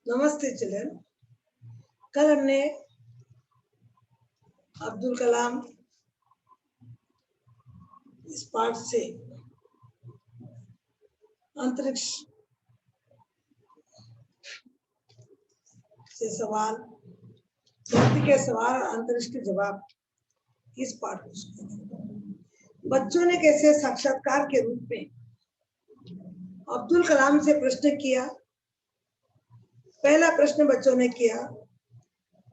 नमस्ते चिल्ड्रन। कल हमने अब्दुल कलाम इस पाठ से अंतरिक्ष से सवाल, धरती के सवाल और अंतरिक्ष के जवाब इस पाठ को सुना। बच्चों ने कैसे साक्षात्कार के रूप में अब्दुल कलाम से प्रश्न किया। पहला प्रश्न बच्चों ने किया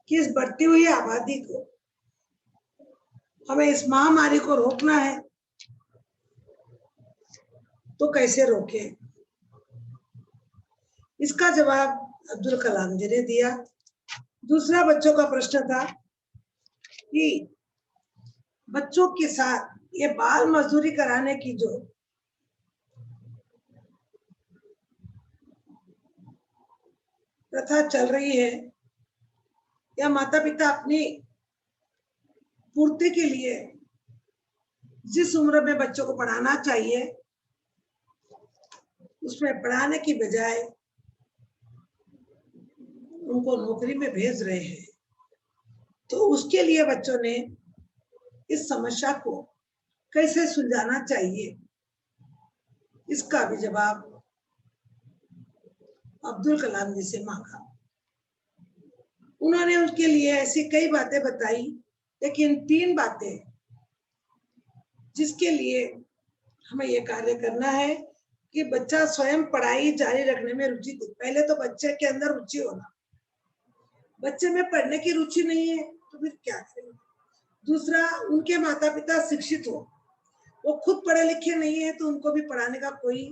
कि इस बढ़ती हुई आबादी को, हमें इस महामारी को रोकना है तो कैसे रोकें। इसका जवाब अब्दुल कलाम जी ने दिया। दूसरा बच्चों का प्रश्न था कि बच्चों के साथ ये बाल मजदूरी कराने की जो प्रथा चल रही है, या माता पिता अपनी पूर्ति के लिए जिस उम्र में बच्चों को पढ़ाना चाहिए उसमें पढ़ाने की बजाय उनको नौकरी में भेज रहे हैं, तो उसके लिए बच्चों ने इस समस्या को कैसे सुलझाना चाहिए, इसका भी जवाब अब्दुल कलाम जी से मांगा। उन्होंने उसके लिए ऐसी कई बातें बताई, लेकिन 3 बातें जिसके लिए हमें ये कार्य करना है कि बच्चा स्वयं पढ़ाई जारी रखने में रुचि दे। पहले तो बच्चे के अंदर रुचि होना, बच्चे में पढ़ने की रुचि नहीं है तो फिर क्या करेंगे। दूसरा, उनके माता पिता शिक्षित हो, वो खुद पढ़े लिखे नहीं है तो उनको भी पढ़ाने का कोई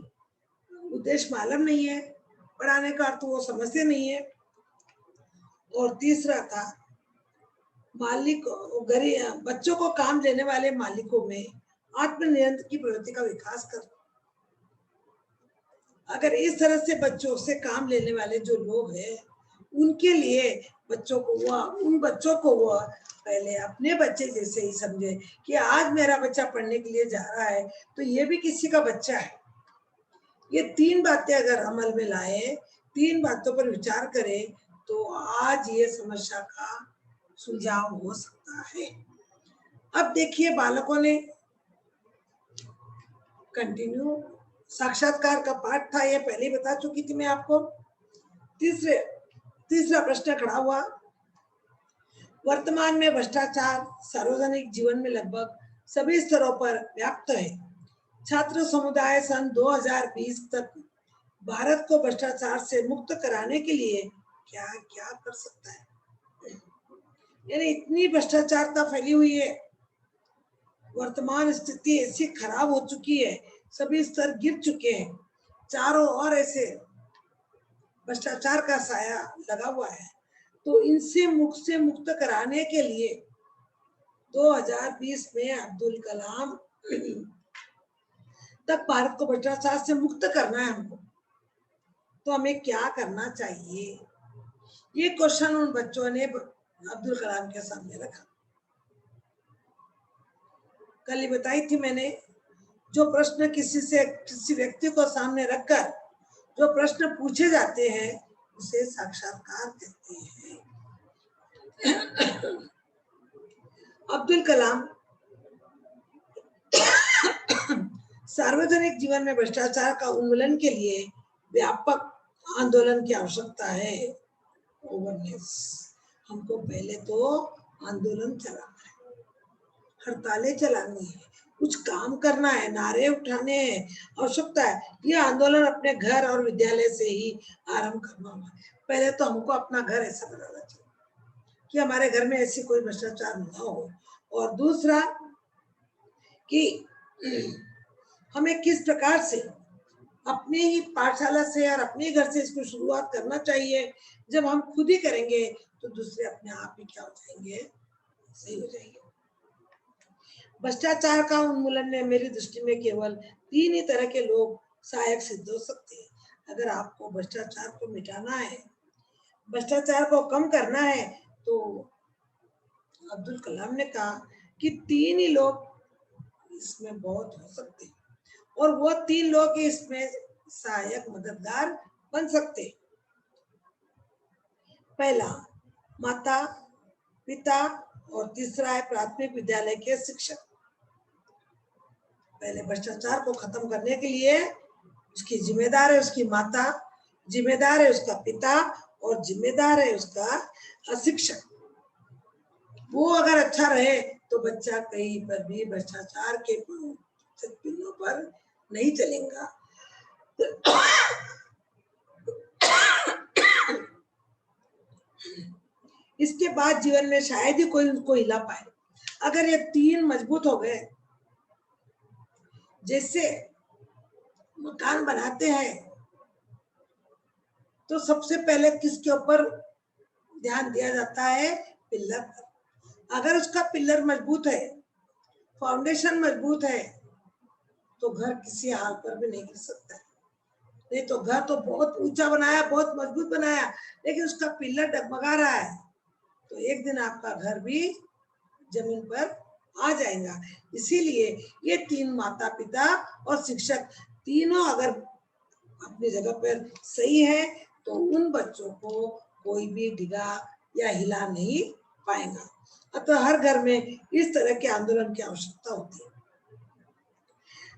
उद्देश्य मालूम नहीं है, पढ़ाने का अर्थ वो समझते नहीं है। और तीसरा था मालिक, गरीब बच्चों को काम लेने वाले मालिकों में आत्मनियंत्रण की प्रवृत्ति का विकास कर। अगर इस तरह से बच्चों से काम लेने वाले जो लोग हैं, उनके लिए बच्चों को उन बच्चों को वो पहले अपने बच्चे जैसे ही समझे कि आज मेरा बच्चा पढ़ने के लिए जा रहा है तो ये भी किसी का बच्चा है। ये 3 बातें अगर अमल में लाए, 3 बातों पर विचार करें तो आज ये समस्या का सुलझाव हो सकता है। अब देखिए, बालकों ने कंटिन्यू साक्षात्कार का पाठ था, ये पहले बता चुकी थी मैं आपको। तीसरा प्रश्न खड़ा हुआ, वर्तमान में भ्रष्टाचार सार्वजनिक जीवन में लगभग सभी स्तरों पर व्याप्त है। छात्र समुदाय सन 2020 तक भारत को भ्रष्टाचार से मुक्त कराने के लिए क्या क्या कर सकता है। यानी इतनी भ्रष्टाचारता फैली हुई है, वर्तमान स्थिति ऐसी खराब हो चुकी है, सभी स्तर गिर चुके हैं, चारों ओर ऐसे भ्रष्टाचार का साया लगा हुआ है। तो इनसे मुक्त कराने के लिए 2020 में अब्दुल कलाम तक भारत को भ्रष्टाचार से मुक्त करना है हमको, तो हमें क्या करना चाहिए, ये क्वेश्चन उन बच्चों ने अब्दुल कलाम के सामने रखा। कल ही बताई थी मैंने, जो प्रश्न किसी व्यक्ति को सामने रखकर जो प्रश्न पूछे जाते हैं उसे साक्षात्कार कहते हैं। अब्दुल कलाम सार्वजनिक जीवन में भ्रष्टाचार का उन्मूलन के लिए व्यापक आंदोलन की आवश्यकता है। अवेयरनेस, हमको पहले तो आंदोलन चलाना है, हड़तालें चलानी है, कुछ काम करना है, नारे उठाने हैं, आवश्यकता है। ये आंदोलन अपने घर और विद्यालय से ही आरंभ करना होगा। पहले तो हमको अपना घर ऐसा बनाना चाहिए कि हमारे घर में ऐसी कोई भ्रष्टाचार ना हो, और दूसरा कि हमें किस प्रकार से अपने ही पाठशाला से और अपने घर से इसको शुरुआत करना चाहिए। जब हम खुद ही करेंगे तो दूसरे अपने आप ही क्या हो जाएंगे, सही हो जाएंगे। भ्रष्टाचार का उन्मूलन में मेरी दृष्टि में केवल 3 ही तरह के लोग सहायक सिद्ध हो सकते हैं। अगर आपको भ्रष्टाचार को मिटाना है, भ्रष्टाचार को कम करना है, तो अब्दुल कलाम ने कहा कि 3 ही लोग इसमें बहुत हो सकते हैं, और वो 3 लोग इसमें सहायक मददगार बन सकते। पहला माता पिता और तीसरा है प्राथमिक विद्यालय के शिक्षक। पहले भ्रष्टाचार को खत्म करने के लिए उसकी जिम्मेदार है उसकी माता, जिम्मेदार है उसका पिता और जिम्मेदार है उसका शिक्षक। वो अगर अच्छा रहे तो बच्चा कहीं पर भी भ्रष्टाचार के पिनों पर नहीं चलेगा। इसके बाद जीवन में शायद ही कोई उनको हिला पाए। अगर ये तीन मजबूत हो गए, जैसे मकान बनाते हैं तो सबसे पहले किसके ऊपर ध्यान दिया जाता है? पिल्लर पर। अगर उसका पिल्लर मजबूत है, फाउंडेशन मजबूत है, तो घर किसी हाल पर भी नहीं गिर सकता है। नहीं तो घर तो बहुत ऊंचा बनाया, बहुत मजबूत बनाया, लेकिन उसका पिल्लर डगमगा रहा है तो एक दिन आपका घर भी जमीन पर आ जाएगा। इसीलिए ये तीन माता पिता और शिक्षक तीनों अगर अपनी जगह पर सही है तो उन बच्चों को कोई भी डिगा या हिला नहीं पाएगा। अतः हर घर में इस तरह के आंदोलन की आवश्यकता होती है।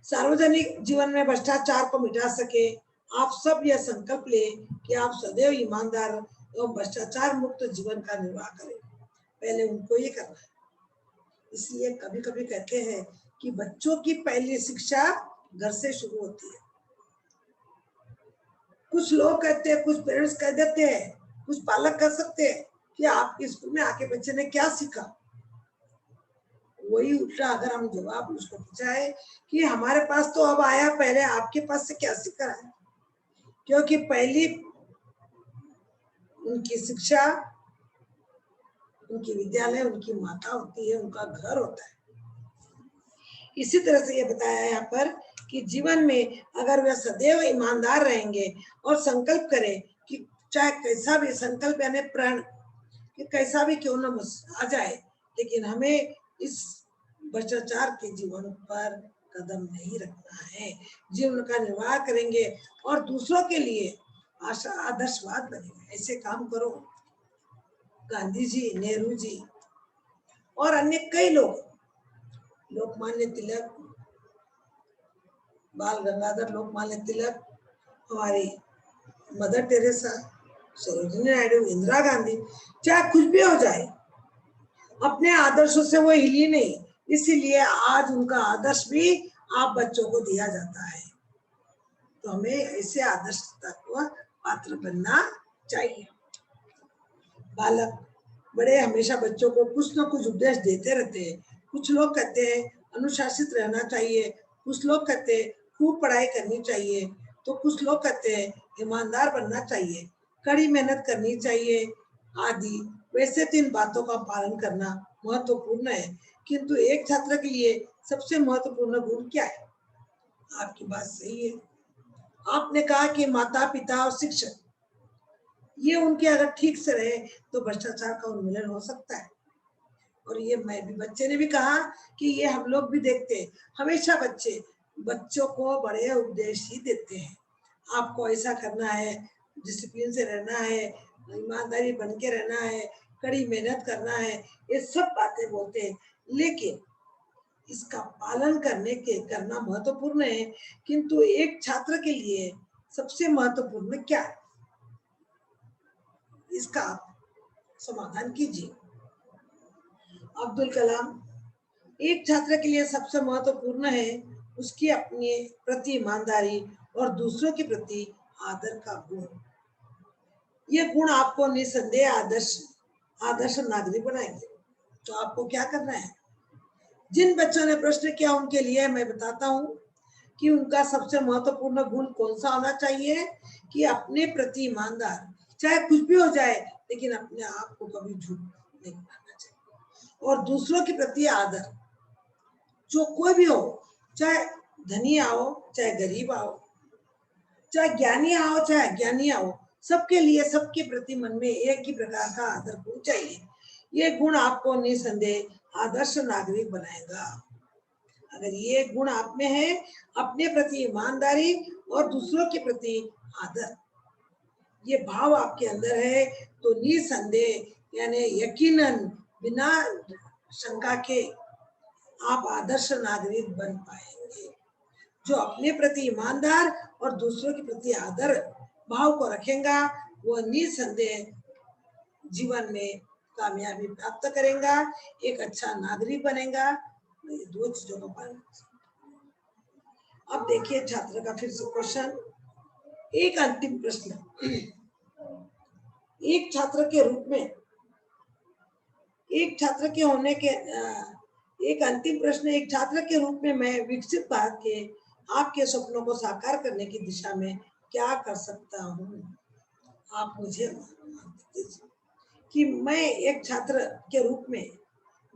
सार्वजनिक जीवन में भ्रष्टाचार को मिटा सके, आप सब यह संकल्प ले कि आप सदैव ईमानदार एवं भ्रष्टाचार मुक्त जीवन का निर्वाह करें। पहले उनको ये करना है। इसलिए कभी कभी कहते हैं कि बच्चों की पहली शिक्षा घर से शुरू होती है। कुछ लोग कहते हैं, कुछ पेरेंट्स कह देते हैं, कुछ पालक कह सकते हैं कि आपके स्कूल में आके बच्चे ने क्या सीखा। वही उल्टा अगर हम जवाब उसको पूछा है कि हमारे पास तो अब आया, पहले आपके पास से क्या सीखा है? क्योंकि पहली उनकी शिक्षा, उनकी विद्यालय, उनकी माता होती है, उनका घर होता है। इसी तरह से ये बताया यहाँ पर कि जीवन में अगर वे सदैव ईमानदार रहेंगे और संकल्प करें कि चाहे कैसा भी संकल्प यानी प्रण कि कैसा भी क्यों न आ जाए, लेकिन हमें इस भ्रष्टाचार के जीवन पर कदम नहीं रखना है। जीवन का निर्वाह करेंगे और दूसरों के लिए आदर्शवाद बनेगा। ऐसे काम करो। गांधी जी, नेहरू जी और अन्य कई लोग, लोकमान्य तिलक, बाल गंगाधर लोकमान्य तिलक, हमारी मदर टेरेसा, सरोजिनी नायडू, इंदिरा गांधी, चाहे कुछ भी हो जाए, अपने आदर्शों से वो हिली नहीं। इसीलिए आज उनका आदर्श भी आप बच्चों को दिया जाता है। तो हमें ऐसे आदर्शता को पात्र बनना चाहिए। बालक बड़े हमेशा बच्चों को कुछ न कुछ उपदेश देते रहते हैं। कुछ लोग कहते हैं अनुशासित रहना चाहिए, कुछ लोग कहते हैं खूब पढ़ाई करनी चाहिए, तो कुछ लोग कहते हैं ईमानदार बनना चाहिए, कड़ी मेहनत करनी चाहिए आदि। वैसे तो इन बातों का पालन करना महत्वपूर्ण है, किंतु एक छात्र के लिए सबसे महत्वपूर्ण गुण क्या है? आपकी बात सही है। आपने कहा कि माता पिता और शिक्षक, ये उनके अगर ठीक से रहे तो भ्रष्टाचार का उन्मूलन हो सकता है। और ये मैं भी, बच्चे ने भी कहा कि ये हम लोग भी देखते हैं, हमेशा बच्चों को बड़े उपदेश ही देते हैं। आपको ऐसा करना है, डिसिप्लिन से रहना है, ईमानदारी बन के रहना है, कड़ी मेहनत करना है, ये सब बातें बोलते हैं। लेकिन इसका पालन करना महत्वपूर्ण है, किंतु एक छात्र के लिए सबसे महत्वपूर्ण क्या है, इसका समाधान कीजिए। अब्दुल कलाम, एक छात्र के लिए सबसे महत्वपूर्ण है उसकी अपने प्रति ईमानदारी और दूसरों के प्रति आदर का गुण। ये गुण आपको निसंदेह आदर्श नागरिक बनाएंगे। तो आपको क्या करना है? जिन बच्चों ने प्रश्न किया उनके लिए मैं बताता हूँ कि उनका सबसे महत्वपूर्ण गुण कौन सा होना चाहिए कि अपने प्रति ईमानदार, चाहे कुछ भी हो जाए लेकिन अपने आप को कभी झूठ नहीं बोलना चाहिए, और दूसरों के प्रति आदर। जो कोई भी हो, चाहे धनी आओ चाहे गरीब आओ, चाहे ज्ञानी आओ चाहे अज्ञानी आओ, सबके लिए सबके प्रति मन में एक ही प्रकार का आदर गुण चाहिए। ये गुण आपको निसंदेह आदर्श नागरिक बनाएगा। अगर ये गुण आप में है, अपने प्रति ईमानदारी और दूसरों के प्रति आदर, ये भाव आपके अंदर है तो निसंदेह यानी यकीनन बिना शंका के आप आदर्श नागरिक बन पाएंगे, जो अपने प्रति ईमानदार और दूसरों के प्रति आदर भाव को रखेगा वो निसंदेह जीवन में कामयाबी प्राप्त करेगा, एक अच्छा नागरिक बनेगा। ये दो चीजों का पालन। अब देखिए छात्र का फिर से क्वेश्चन, एक अंतिम प्रश्न। एक छात्र के रूप में, एक छात्र के होने के एक अंतिम प्रश्न, एक छात्र के रूप में मैं विकसित भारत के आपके सपनों को साकार करने की दिशा में क्या कर सकता हूँ? आप मुझे कि मैं एक छात्र के रूप में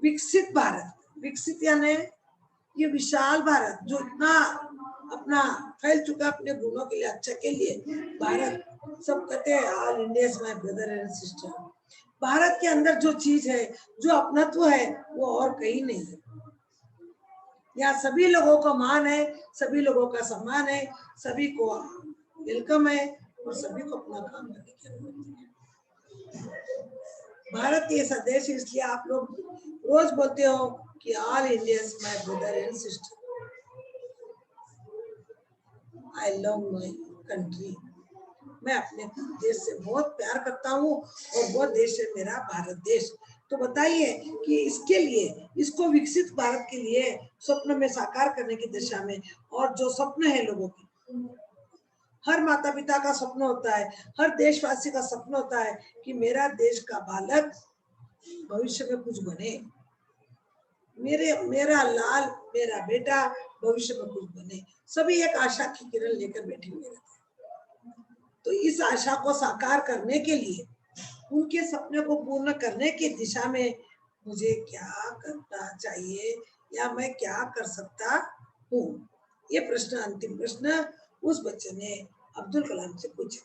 विकसित भारत, विकसित यानी ये विशाल भारत जो इतना अपना फैल चुका अपने गुणों के लिए, अच्छा के लिए भारत, सब कहते हैं all India is my brother and sister. Bharat के अंदर जो चीज है, जो अपनत्व है, वो और कहीं नहीं है। यहाँ सभी लोगों का मान है, सभी लोगों का सम्मान है, सभी को वेलकम है और सभी को अपना काम करने की अनुमति है। भारत के ऐसा देश, इसलिए आप लोग रोज बोलते हो कि all India is my brother and sister. I love my country. मैं अपने देश से बहुत प्यार करता हूँ और वो देश है मेरा भारत देश। तो बताइए कि इसके लिए, इसको विकसित भारत के लिए स्वप्न में साकार करने की दिशा में, और जो स्वप्न है लोगों की, हर माता पिता का स्वप्न होता है, हर देशवासी का स्वप्न होता है कि मेरा देश का बालक भविष्य में कुछ बने, मेरा लाल, मेरा बेटा भविष्य में कुछ बने। सभी एक आशा की किरण लेकर बैठे हुए रहते हैं। तो इस आशा को साकार करने के लिए, उनके सपने को पूर्ण करने की दिशा में मुझे क्या करना चाहिए या मैं क्या कर सकता हूँ? ये प्रश्न, अंतिम प्रश्न उस बच्चे ने अब्दुल कलाम से पूछा।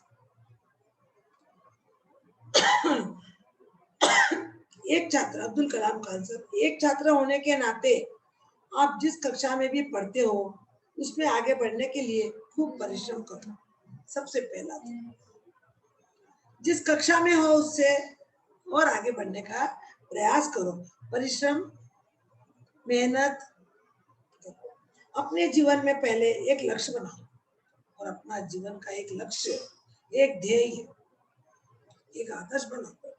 एक छात्र, अब्दुल कलाम का आंसर, एक छात्र होने के नाते आप जिस कक्षा में भी पढ़ते हो उसमें आगे बढ़ने के लिए खूब परिश्रम करो। सबसे पहला तो जिस कक्षा में हो उससे और आगे बढ़ने का प्रयास करो, परिश्रम, मेहनत। अपने जीवन में पहले एक लक्ष्य बनाओ और अपना जीवन का एक लक्ष्य, एक ध्येय, एक आदर्श बनाओ।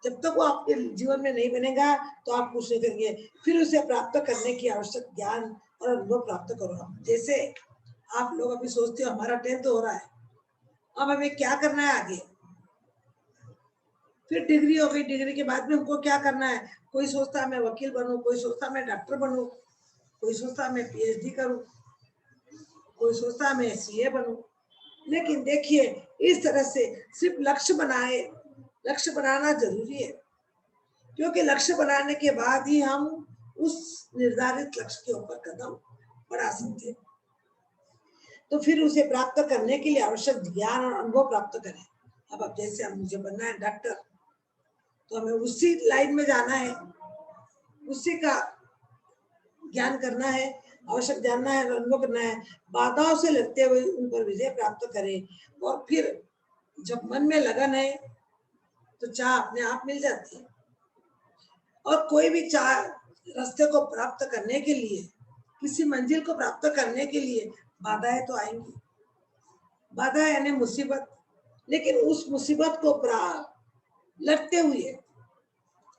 जब तक वो आपके जीवन में नहीं बनेगा तो आप कुछ नहीं करेंगे। फिर उसे प्राप्त करने की आवश्यक ज्ञान और अनुभव प्राप्त करो। जैसे आप लोग अभी सोचते हो हमारा 10th हो रहा है, अब हमें क्या करना है आगे, फिर डिग्री हो गई, डिग्री के बाद में हमको क्या करना है। कोई सोचता है मैं वकील बनूं, कोई सोचता है मैं डॉक्टर बनूं, कोई सोचता है मैं PhD करूं, कोई सोचता है मैं CA बनूं। लेकिन देखिए इस तरह से सिर्फ लक्ष्य बनाए, लक्ष्य बनाना जरूरी है, क्योंकि लक्ष्य बनाने के बाद ही हम उस निर्धारित लक्ष्य के ऊपर कदम बढ़ा सकते हैं। तो फिर उसे प्राप्त करने के लिए आवश्यक ज्ञान और अनुभव प्राप्त करें। अब जैसे हम, मुझे बनना है डॉक्टर, तो हमें उसी लाइन में जाना है, उसी का ज्ञान करना है, आवश्यक जानना है, अनुभव करना है। बाधाओं से लड़ते हुए उन पर विजय प्राप्त करें, और फिर जब मन में लगन है तो चाह अपने आप मिल जाती है। और कोई भी चाह, रास्ते को प्राप्त करने के लिए, किसी मंजिल को प्राप्त करने के लिए बाधाएं तो आएंगी। बाधा यानी मुसीबत, लेकिन उस मुसीबत को लड़ते हुए,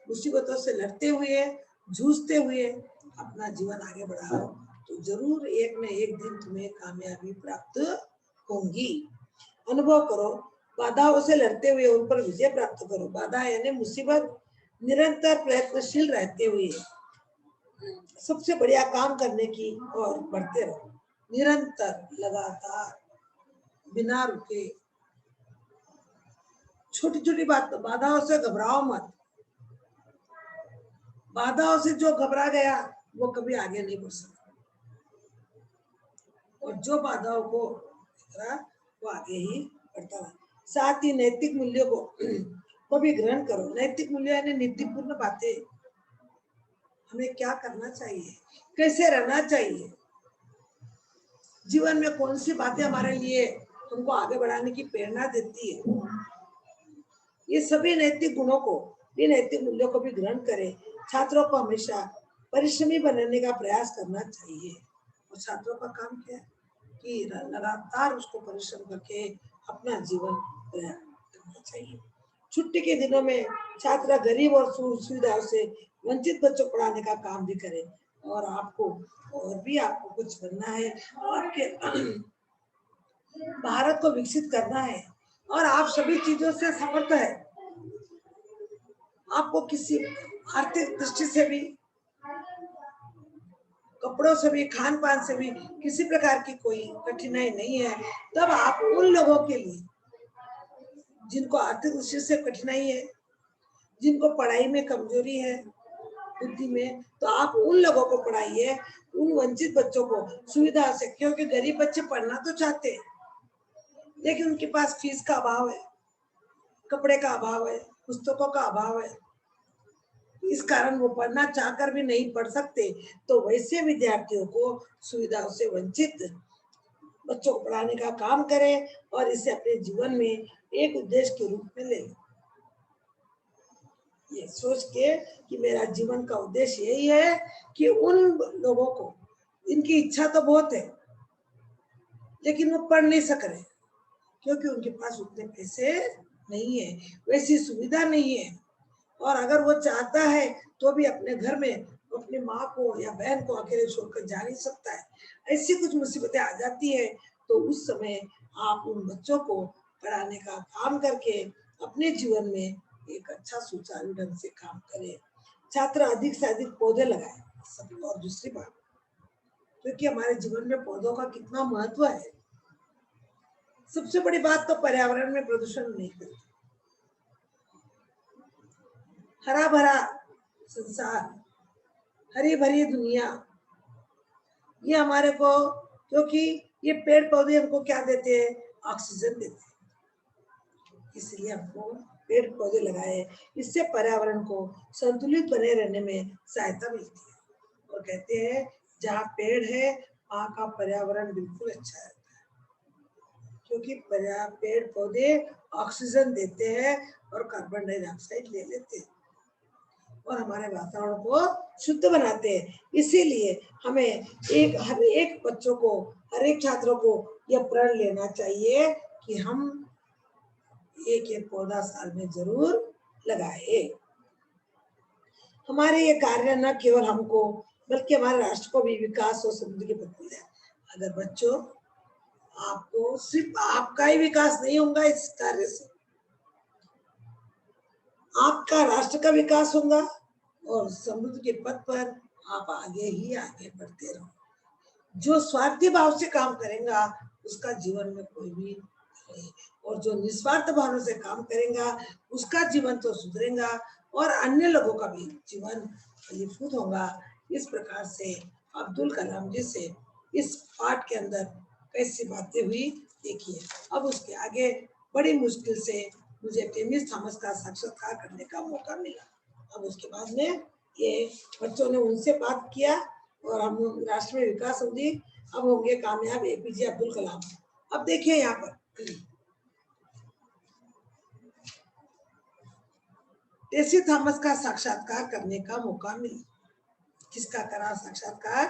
मुसीबतों से लड़ते हुए, जूझते हुए अपना जीवन आगे बढ़ाओ तो जरूर एक न एक दिन तुम्हें कामयाबी प्राप्त होगी। अनुभव करो, बाधाओं से लड़ते हुए उन पर विजय प्राप्त करो। बाधा यानी मुसीबत, निरंतर प्रयत्नशील रहते हुए सबसे बढ़िया काम करने की और बढ़ते रहो, निरंतर, लगातार, बिना रुके। छोटी छोटी बात, बाधाओं से घबराओ मत। बाधाओं से जो घबरा गया वो कभी आगे नहीं बढ़ सकता, और जो बाधाओं को वो आगे ही बढ़ता रहा। साथ ही नैतिक मूल्यों को भी ग्रहण करो। नैतिक मूल्य यानी नीतिपूर्ण बातें, हमें क्या करना चाहिए, कैसे रहना चाहिए, जीवन में कौन सी बातें हमारे लिए हमको आगे बढ़ाने की प्रेरणा देती है। ये सभी नैतिक गुणों को, ये नैतिक मूल्यों को भी ग्रहण करें। छात्रों को हमेशा परिश्रमी बनने का प्रयास करना चाहिए। और छात्रों का काम क्या है कि लगातार उसको परिश्रम करके अपना जीवन करना चाहिए। छुट्टी के दिनों में छात्र गरीब और सुविधाओं से वंचित बच्चों को पढ़ाने का काम भी करें। और आपको कुछ बनना है, आपके भारत को विकसित करना है और आप सभी चीजों से समर्थ है। आपको किसी आर्थिक दृष्टि से भी, कपड़ों से भी, खान पान से भी किसी प्रकार की कोई कठिनाई नहीं है। तब आप उन लोगों के लिए जिनको आर्थिक दृष्टि से कठिनाई है, जिनको पढ़ाई में कमजोरी है, बुद्धि में, तो आप उन लोगों को पढ़ाइए, उन वंचित बच्चों को सुविधा से। क्योंकि गरीब बच्चे पढ़ना तो चाहते हैं लेकिन उनके पास फीस का अभाव है, कपड़े का अभाव है, पुस्तकों का अभाव है, इस कारण वो पढ़ना चाहकर भी नहीं पढ़ सकते। तो वैसे विद्यार्थियों को सुविधाओं से वंचित बच्चों को पढ़ाने का काम करें और इसे अपने जीवन में एक उद्देश्य के रूप में ले। ये सोच के कि मेरा जीवन का उद्देश्य यही है कि उन लोगों को, इनकी इच्छा तो बहुत है लेकिन वो पढ़ नहीं सक रहे क्योंकि उनके पास उतने पैसे नहीं है, वैसी सुविधा नहीं है। और अगर वो चाहता है तो भी अपने घर में अपनी माँ को या बहन को अकेले छोड़कर जा नहीं सकता है। ऐसी कुछ मुसीबतें आ जाती है तो उस समय आप उन बच्चों को पढ़ाने का काम करके अपने जीवन में एक अच्छा सुचारू ढंग से काम करें। छात्र अधिक से अधिक पौधे लगाए। सब। और दूसरी बात, क्योंकि हमारे जीवन में पौधों का कितना महत्व है। सबसे बड़ी बात तो पर्यावरण में प्रदूषण नहीं करते, हरा भरा संसार, हरी भरी दुनिया, ये हमारे को, क्योंकि ये पेड़ पौधे हमको क्या देते हैं, ऑक्सीजन देते हैं। इसलिए हमको पेड़ पौधे लगाए, इससे पर्यावरण को संतुलित बने रहने में सहायता मिलती है। और कहते हैं जहाँ पेड़ है वहाँ का पर्यावरण बिल्कुल अच्छा रहता है, क्योंकि पेड़ पौधे ऑक्सीजन देते हैं और कार्बन डाइऑक्साइड ले लेते हैं और हमारे वातावरण को शुद्ध बनाते हैं। इसीलिए हमें हर एक बच्चों को, हर एक छात्रों को यह प्रण लेना चाहिए कि हम एक पौधा साल में जरूर लगाए। हमारे ये कार्य न केवल हमको बल्कि हमारे राष्ट्र को भी विकास और समृद्धि के पथ है। अगर बच्चों, आपको सिर्फ आपका ही विकास नहीं होगा इस कार्य से, आपका राष्ट्र का विकास होगा और समृद्धि के पथ पर आप आगे ही आगे बढ़ते रहो। जो स्वार्थी भाव से काम करेगा उसका जीवन में कोई भी नहीं, और जो निस्वार्थ भावना से काम करेगा उसका जीवन तो सुधरेगा और अन्य लोगों का भी जीवन फलीभूत होगा। इस प्रकार से अब्दुल कलाम जी से इस पाठ के अंदर कैसी बातें हुई देखिए। अब उसके आगे बड़ी मुश्किल से मुझे टेमिस थॉमस का साक्षात्कार करने का मौका मिला। अब उसके बाद में ये बच्चों ने उनसे बात किया और हम राष्ट्र में विकास होगी, अब होंगे कामयाब एपीजे अब्दुल कलाम। अब देखिए यहाँ पर टेसी थॉमस का साक्षात्कार करने का मौका मिला। किसका करा साक्षात्कार?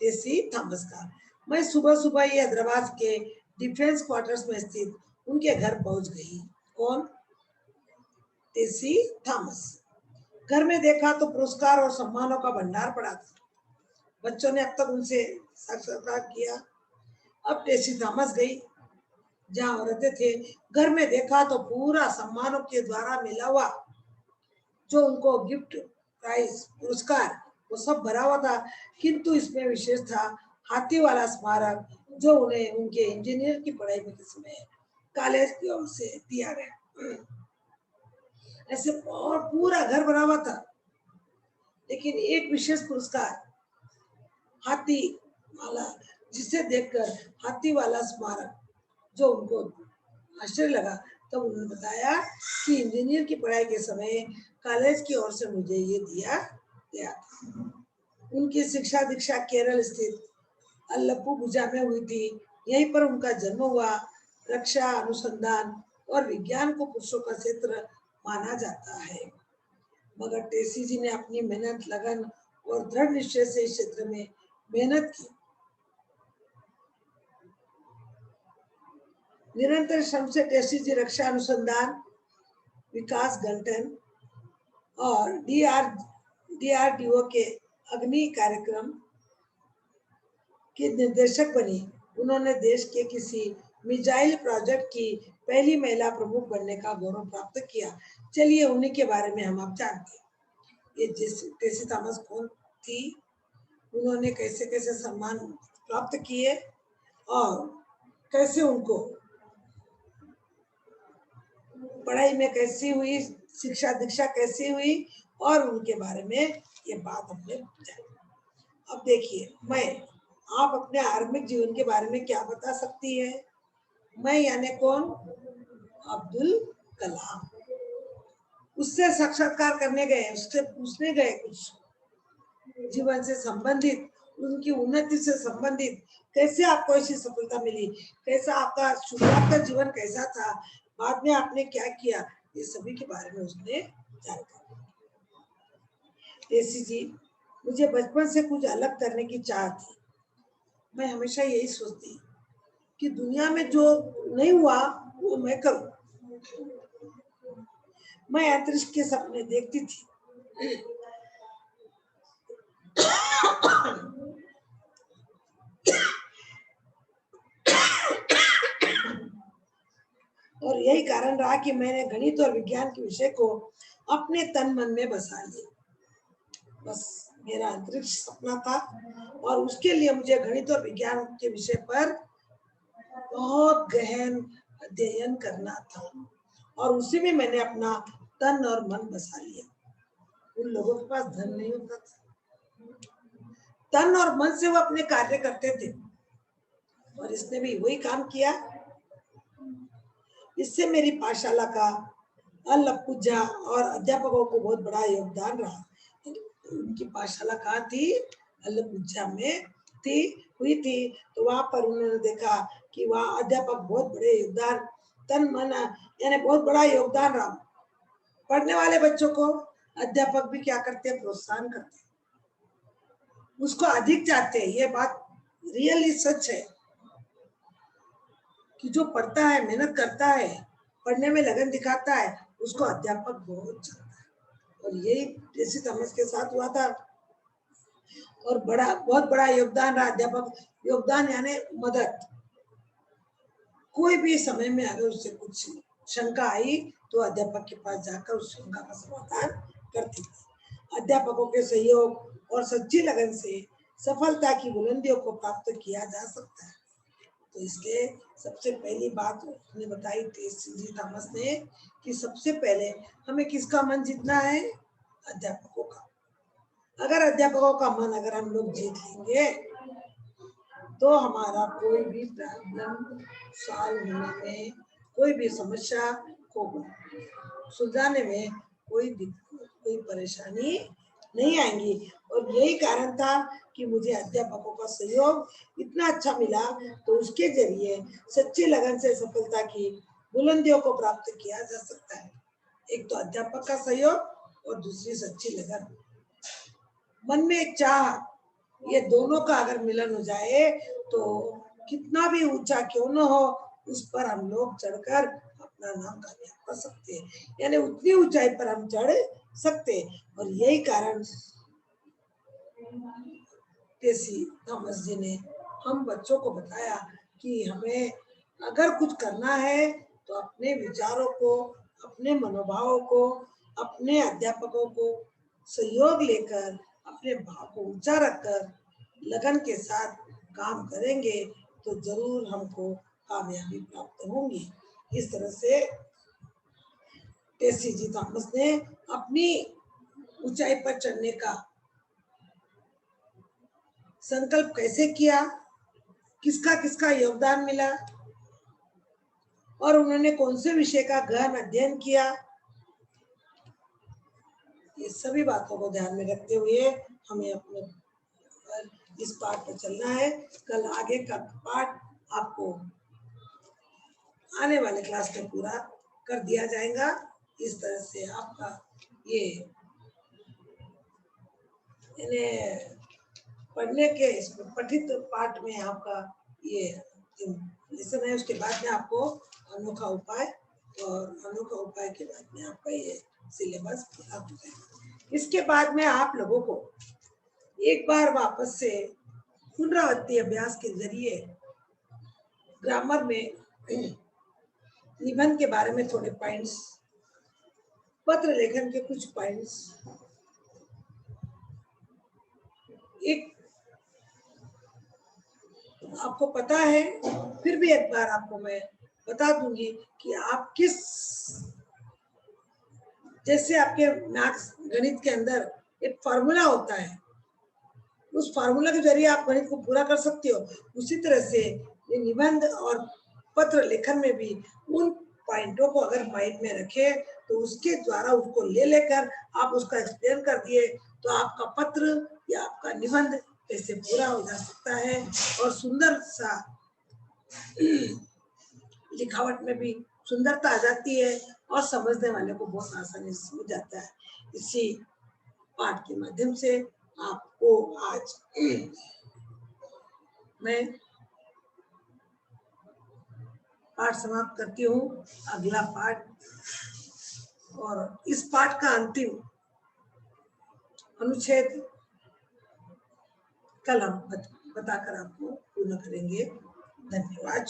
टेसी थॉमस का। मैं सुबह सुबह ही हैदराबाद के डिफेंस क्वार्टर्स में स्थित उनके घर पहुंच गई। कौन? टेसी थॉमस। घर में देखा तो पुरस्कार और सम्मानों का भंडार पड़ा था। बच्चों ने अब तक उनसे साक्षात्कार किया। अब टेसी थॉमस गई जहाँ औरतें थे। घर में देखा तो पूरा सम्मानों के द्वारा मिला हुआ जो उनको गिफ्ट प्राइज पुरस्कार वो सब भरा हुआ था, किंतु इसमें विशेष था हाथी वाला स्मारक जो उन्हें उनके इंजीनियर की पढ़ाई में के समय कॉलेज की ओर से दिया गया। ऐसे और पूरा घर भरा हुआ था, लेकिन एक विशेष पुरस्कार हाथी वाला, जिसे देखकर हाथी वाला स्मारक जो उनको आश्चर्य लगा। तब उन्होंने बताया कि इंजीनियर की पढ़ाई के समय कॉलेज की ओर से मुझे ये दिया गया था। उनकी शिक्षा दीक्षा केरल स्थित अल्लप्पू भुजा में हुई थी, यहीं पर उनका जन्म हुआ। रक्षा, अनुसंधान और विज्ञान को पुरुषों का क्षेत्र माना जाता है, मगर टेसी जी ने अपनी मेहनत, लगन और दृढ़ निश्चय से इस क्षेत्र में मेहनत की। निरंतर श्रम से टेसी जी रक्षा अनुसंधान विकास गठन और डीआरडीओ के अग्नि कार्यक्रम की निर्देशक बनी। उन्होंने देश के किसी मिसाइल प्रोजेक्ट की पहली महिला प्रमुख बनने का गौरव प्राप्त किया। चलिए उन्हीं के बारे में हम अब जानते हैं। ये टेसी थॉमस कौन थी, उन्होंने कैसे कैसे सम्मान प्राप्त किए और कैसे उनको पढ़ाई में कैसी हुई, शिक्षा दीक्षा कैसी हुई, और उनके बारे में ये बात हमने जानी। अब देखिए, आप अपने आर्मिक जीवन के बारे में क्या बता सकती है? मैं यानी कौन? अब्दुल कलाम। उससे साक्षात्कार करने गए, उससे पूछने गए कुछ जीवन से संबंधित, उनकी उन्नति से संबंधित, कैसे आपको ऐसी सफलता मिली, कैसा आपका शुरुआत का जीवन कैसा था, बाद में आपने क्या किया, ये सभी के बारे में उसने जानकारी। टेसी जी, मुझे बचपन से कुछ अलग करने की चाह थी। मैं हमेशा यही सोचती कि दुनिया में जो नहीं हुआ वो मैं करूं। मैं अंतरिक्ष के सपने देखती थी। और यही कारण रहा कि मैंने गणित और विज्ञान के विषय को अपने तन मन में बसा लिया। बस मेरा अंतरिक्ष सपना था और उसके लिए मुझे गणित और विज्ञान के विषय पर बहुत गहन अध्ययन करना था और उसी में मैंने अपना तन और मन बसा लिया। उन लोगों के पास धन नहीं होता था, तन और मन से वो अपने कार्य करते थे और इसने भी वही काम किया। इससे मेरी पाठशाला का अल्लपूजा और अध्यापकों को बहुत बड़ा योगदान रहा। उनकी पाठशाला कहाँ थी? अल्लपूजा में हुई थी। तो वहां पर उन्होंने देखा कि वहाँ अध्यापक बहुत बड़े योगदान, तन मन यानी बहुत बड़ा योगदान रहा। पढ़ने वाले बच्चों को अध्यापक भी क्या करते हैं? प्रोत्साहन करते हैं, उसको अधिक चाहते हैं। ये बात रियली सच है कि जो पढ़ता है, मेहनत करता है, पढ़ने में लगन दिखाता है, उसको अध्यापक बहुत चाहता है। और यही टेसी थॉमस के साथ हुआ था और बहुत बड़ा योगदान रहा। अध्यापक योगदान यानी मदद। कोई भी समय में अगर उससे कुछ शंका आई तो अध्यापक के पास जाकर उस शंका का समाधान करती थी। अध्यापकों के सहयोग और सच्ची लगन से सफलता की बुलंदियों को प्राप्त किया जा सकता है। तो इसलिए सबसे पहली बात उसने बताई टेसी थॉमस ने कि सबसे पहले हमें किसका मन जीतना है? अध्यापकों का। अगर अध्यापकों का मन अगर हम लोग जीत लेंगे तो हमारा कोई भी प्रॉब्लम सॉल्व होने में, कोई भी समस्या को सुलझाने में कोई परेशानी नहीं आएंगी। और यही कारण था कि मुझे अध्यापकों का सहयोग इतना अच्छा मिला, तो उसके जरिए सच्ची लगन से सफलता की बुलंदियों को प्राप्त किया जा सकता है। एक तो अध्यापक का सहयोग और दूसरी सच्ची लगन, मन में एक चाह, ये दोनों का अगर मिलन हो जाए तो कितना भी ऊंचा क्यों न हो उस पर हम लोग चढ़कर अपना नाम कामयाब कर सकते हैं, यानी उतनी ऊंचाई पर हम चढ़ सकते। और यही कारण टेसी थॉमस जी ने हम बच्चों को बताया कि हमें अगर कुछ करना है तो अपने विचारों को, अपने मनोभावों को, अपने अध्यापकों को सहयोग लेकर, अपने भाव को ऊंचा रखकर लगन के साथ काम करेंगे तो जरूर हमको कामयाबी प्राप्त होंगी। इस तरह से टेसी थॉमस ने अपनी ऊंचाई पर चढ़ने का संकल्प कैसे किया, किसका किसका योगदान मिला और उन्होंने कौन से विषय का गहन अध्ययन किया, ये सभी बातों को ध्यान में रखते हुए हमें अपने इस पाठ पर चलना है। कल आगे का पाठ आपको आने वाले क्लास में पूरा कर दिया जाएगा। इस तरह से आपका ये इन्हें पढ़ने के इसमें पठित पाठ में आपका ये लेसन है। उसके बाद में आपको अनोखा उपाय, और अनोखा उपाय के बाद में आपका ये सिलेबस पूरा हो जाएगा। इसके बाद में आप लोगों को एक बार वापस से पुनरावृत्ति अभ्यास के जरिए ग्रामर में निबंध के बारे में थोड़े पॉइंट्स, पत्र लेखन के कुछ पॉइंट्स, एक आपको पता है फिर भी एक बार आपको मैं बता दूंगी कि आप किस, जैसे आपके मैथ्स गणित के अंदर एक फार्मूला होता है, उस फार्मूला के जरिए आप गणित को पूरा कर सकते हो, उसी तरह से ये निबंध और पत्र लेखन में भी उन पॉइंटों को अगर माइंड में रखे तो उसके द्वारा उसको ले लेकर आप उसका एक्सप्लेन कर दिए तो आपका पत्र या आपका निबंध कैसे पूरा हो जा सकता है, और सुंदर सा लिखावट में भी सुंदरता आ जाती है और समझने वाले को बहुत आसानी से समझ जाता है। इसी पाठ के माध्यम से आपको आज मैं पाठ समाप्त करती हूँ। अगला पाठ और इस पाठ का अंतिम अनुच्छेद कल हम बताकर आपको पूर्ण करेंगे। धन्यवाद।